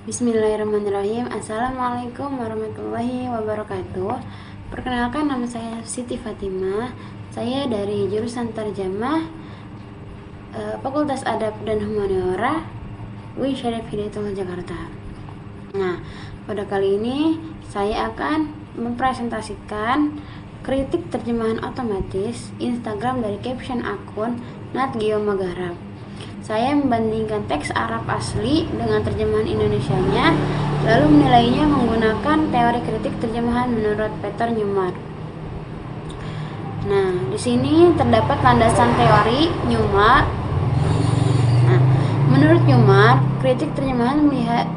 Bismillahirrahmanirrahim. Assalamualaikum warahmatullahi wabarakatuh. Perkenalkan, nama saya Siti Fatimah. Saya dari jurusan Terjemah, Fakultas Adab dan Humaniora, UI Syarif Hidayatullah Jakarta. Nah, pada kali ini saya akan mempresentasikan kritik terjemahan otomatis Instagram dari caption akun Nat Geo Magarab. Saya membandingkan teks Arab asli dengan terjemahan Indonesianya, lalu menilainya menggunakan teori kritik terjemahan menurut Peter Newmark. Nah, di sini terdapat landasan teori Newmark. Nah, menurut Newmark, kritik terjemahan melihat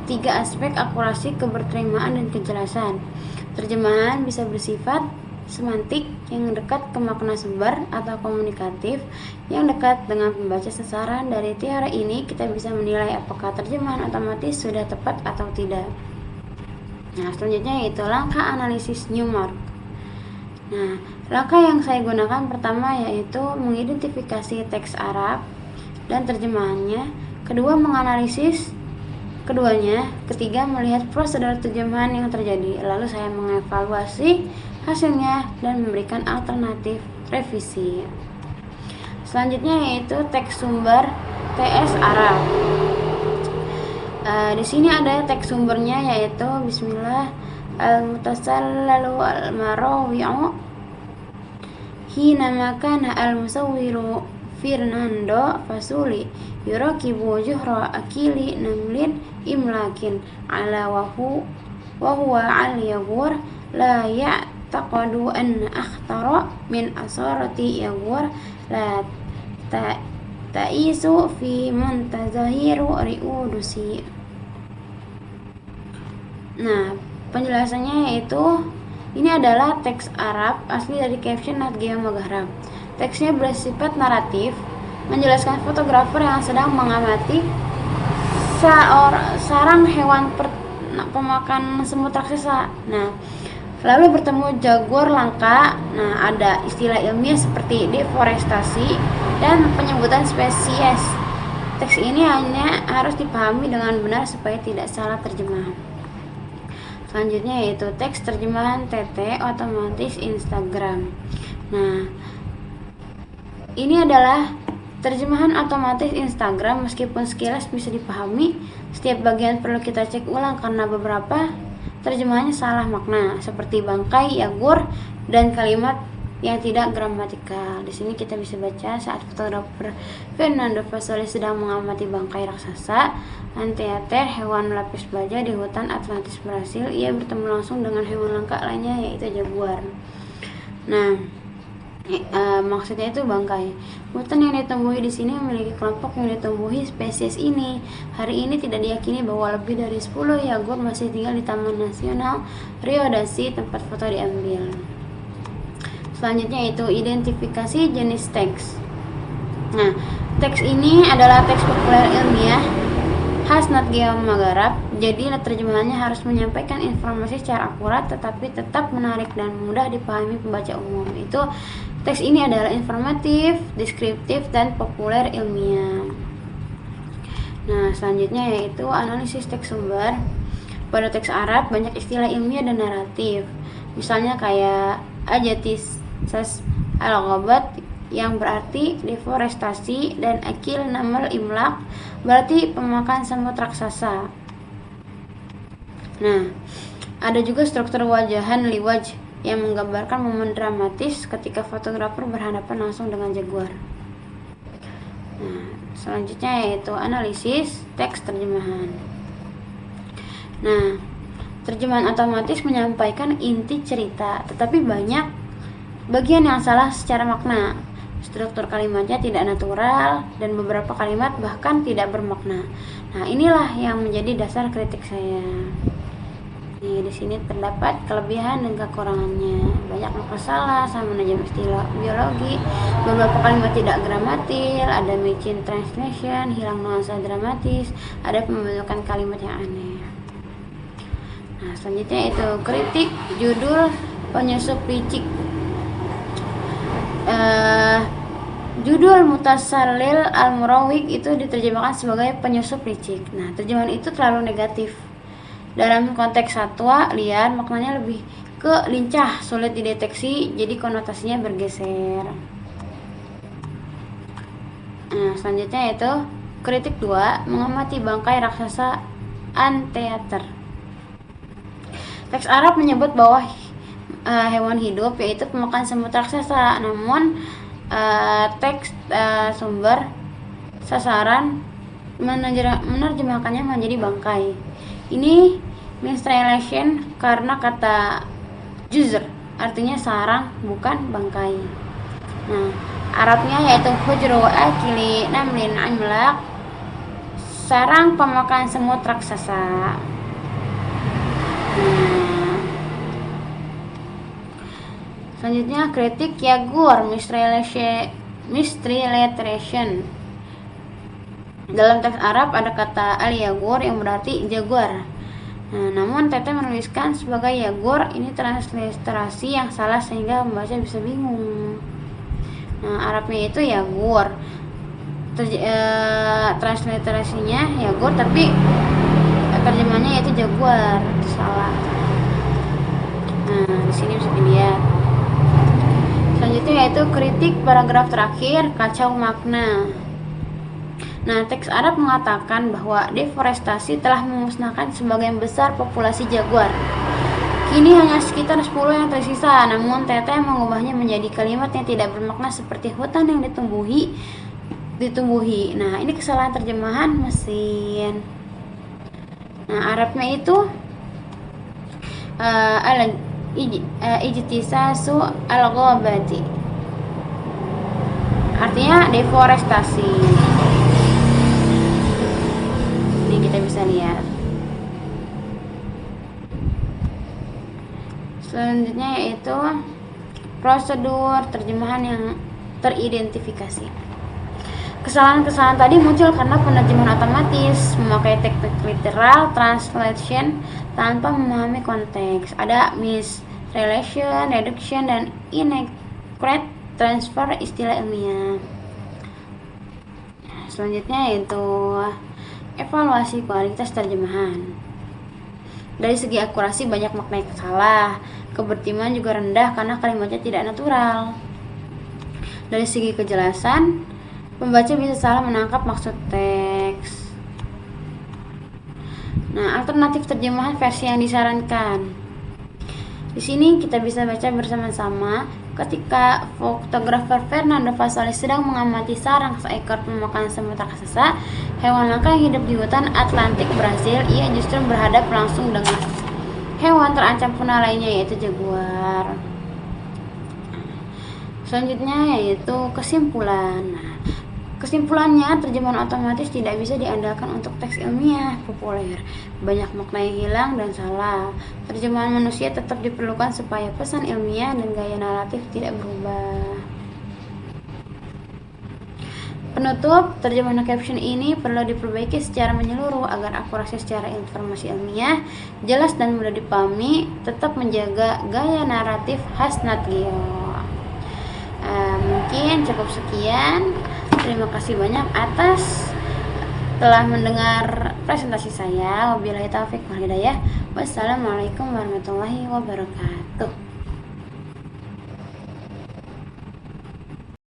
3 aspek akurasi, keberterimaan, dan kejelasan. Terjemahan bisa bersifat semantik yang dekat ke makna sebar atau komunikatif yang dekat dengan pembaca sasaran. Dari teori ini kita bisa menilai apakah terjemahan otomatis sudah tepat atau tidak. Nah, selanjutnya yaitu langkah analisis Newmark. Nah, langkah yang saya gunakan pertama yaitu mengidentifikasi teks Arab dan terjemahannya, kedua menganalisis keduanya, ketiga melihat prosedur terjemahan yang terjadi, lalu saya mengevaluasi hasilnya dan memberikan alternatif revisi. Selanjutnya yaitu teks sumber TS Arab. Di sini ada teks sumbernya yaitu Bismillah al-mutasallalu al-marawi'u hina makana al-musawwiru Fernando Fasuli yurakibu juhra akili namlin imlakin ala wahuwa al-yaghur la ya'taqadu anna akhtara min asarati yaghur la ta'isu fi muntazahiru ri'udusi. Nah, penjelasannya yaitu ini adalah teks Arab asli dari caption Nat Geo Magarab. Teksnya bersifat naratif, menjelaskan fotografer yang sedang mengamati sarang hewan pemakan semut raksasa. Nah, lalu bertemu jaguar langka. Nah, ada istilah ilmiah seperti deforestasi dan penyebutan spesies. Teks ini hanya harus dipahami dengan benar supaya tidak salah terjemahan. Selanjutnya yaitu teks terjemahan TT otomatis Instagram. Nah, ini adalah terjemahan otomatis Instagram. Meskipun sekilas bisa dipahami, setiap bagian perlu kita cek ulang karena beberapa terjemahannya salah makna, seperti bangkai, yagur, dan kalimat yang tidak gramatikal. Di sini kita bisa baca saat fotografer Fernando Fasoli sedang mengamati bangkai raksasa anteater, hewan melapis baja di hutan Atlantis Brasil. Ia bertemu langsung dengan hewan langka lainnya yaitu jaguar. Nah, maksudnya itu bangkai. Hutan yang ditumbuhi di sini memiliki kelompok yang ditumbuhi spesies ini. Hari ini tidak diyakini bahwa lebih dari 10 yagur masih tinggal di Taman Nasional Rio Dasi tempat foto diambil. Selanjutnya itu identifikasi jenis teks. Nah, teks ini adalah teks populer ilmiah khas Nat Geo Magarab. Jadi terjemahannya harus menyampaikan informasi secara akurat tetapi tetap menarik dan mudah dipahami pembaca umum. Itu teks ini adalah informatif, deskriptif, dan populer ilmiah. Nah, selanjutnya yaitu analisis teks sumber. Pada teks Arab banyak istilah ilmiah dan naratif. Misalnya kayak ajatis al-ghabat yang berarti deforestasi, dan akil namal imlak berarti pemakan semut raksasa. Nah, ada juga struktur wajahan liwaj yang menggambarkan momen dramatis ketika fotografer berhadapan langsung dengan jaguar. Nah, selanjutnya yaitu analisis teks terjemahan. Nah, terjemahan otomatis menyampaikan inti cerita, tetapi banyak bagian yang salah secara makna. Struktur kalimatnya tidak natural dan beberapa kalimat bahkan tidak bermakna. Nah, inilah yang menjadi dasar kritik saya. Nih, di sini terdapat kelebihan dan kekurangannya. Banyak makna salah, sama menajam istilah biologi, beberapa kalimat tidak gramatil, ada missing translation, hilang nuansa dramatis, ada pembentukan kalimat yang aneh. Nah, selanjutnya itu kritik judul penyusup licik. Judul Mutasalil al-Murawik itu diterjemahkan sebagai penyusup licik. Nah, terjemahan itu terlalu negatif. Dalam konteks satwa liar, maknanya lebih ke lincah, sulit dideteksi, jadi konotasinya bergeser. Nah, selanjutnya yaitu kritik 2, mengamati bangkai raksasa Anteater. Teks Arab menyebut bahwa hewan hidup yaitu pemakan semut raksasa, namun teks sumber sasaran menerjemahkannya menjadi bangkai. Ini mistranslation karena kata juzr artinya sarang bukan bangkai. Nah, Arabnya yaitu hujru akili namlin amlak, sarang pemakan semut raksasa. Selanjutnya kritik Yagur mistranslation. Dalam teks Arab ada kata al-yagur yang berarti jaguar. Nah, namun Tete menuliskan sebagai yagur, ini transliterasi yang salah sehingga membaca bisa bingung. Nah, Arabnya itu yagur. Transliterasinya yagur tapi terjemahnya yaitu jaguar. Itu salah. Nah, di sini bisa dilihat. Selanjutnya yaitu kritik paragraf terakhir, kacau makna. Nah, teks Arab mengatakan bahwa deforestasi telah memusnahkan sebagian besar populasi jaguar. Kini hanya sekitar 10 yang tersisa, namun Tete mengubahnya menjadi kalimat yang tidak bermakna seperti hutan yang ditumbuhi. Nah, ini kesalahan terjemahan mesin. Nah, Arabnya itu ijtisasu al-ghabati, artinya deforestasi. Ini kita bisa lihat. Selanjutnya yaitu prosedur terjemahan yang teridentifikasi. Kesalahan-kesalahan tadi muncul karena penerjemahan otomatis, memakai teknik literal translation tanpa memahami konteks. Ada misrelation, reduction, dan inaccurate transfer istilah ilmiah. Selanjutnya yaitu evaluasi kualitas terjemahan. Dari segi akurasi banyak makna yang salah, kebertiman juga rendah karena kalimatnya tidak natural. Dari segi kejelasan, pembaca bisa salah menangkap maksud teks. Nah, alternatif terjemahan versi yang disarankan. Di sini kita bisa baca bersama-sama ketika fotografer Fernando Vasali sedang mengamati sarang seekor pemakan semut raksasa, hewan langka yang hidup di hutan Atlantik Brasil, ia justru berhadap langsung dengan hewan terancam punah lainnya yaitu jaguar. Selanjutnya yaitu kesimpulan. Kesimpulannya, terjemahan otomatis tidak bisa diandalkan untuk teks ilmiah populer. Banyak makna yang hilang dan salah. Terjemahan manusia tetap diperlukan supaya pesan ilmiah dan gaya naratif tidak berubah. Penutup, terjemahan caption ini perlu diperbaiki secara menyeluruh agar akurasi secara informasi ilmiah, jelas dan mudah dipahami, tetap menjaga gaya naratif khas Nat Geo. Mungkin cukup sekian. Terima kasih banyak atas telah mendengar presentasi saya. Wabillahi taufiq wal hidayah. Wassalamualaikum warahmatullahi wabarakatuh.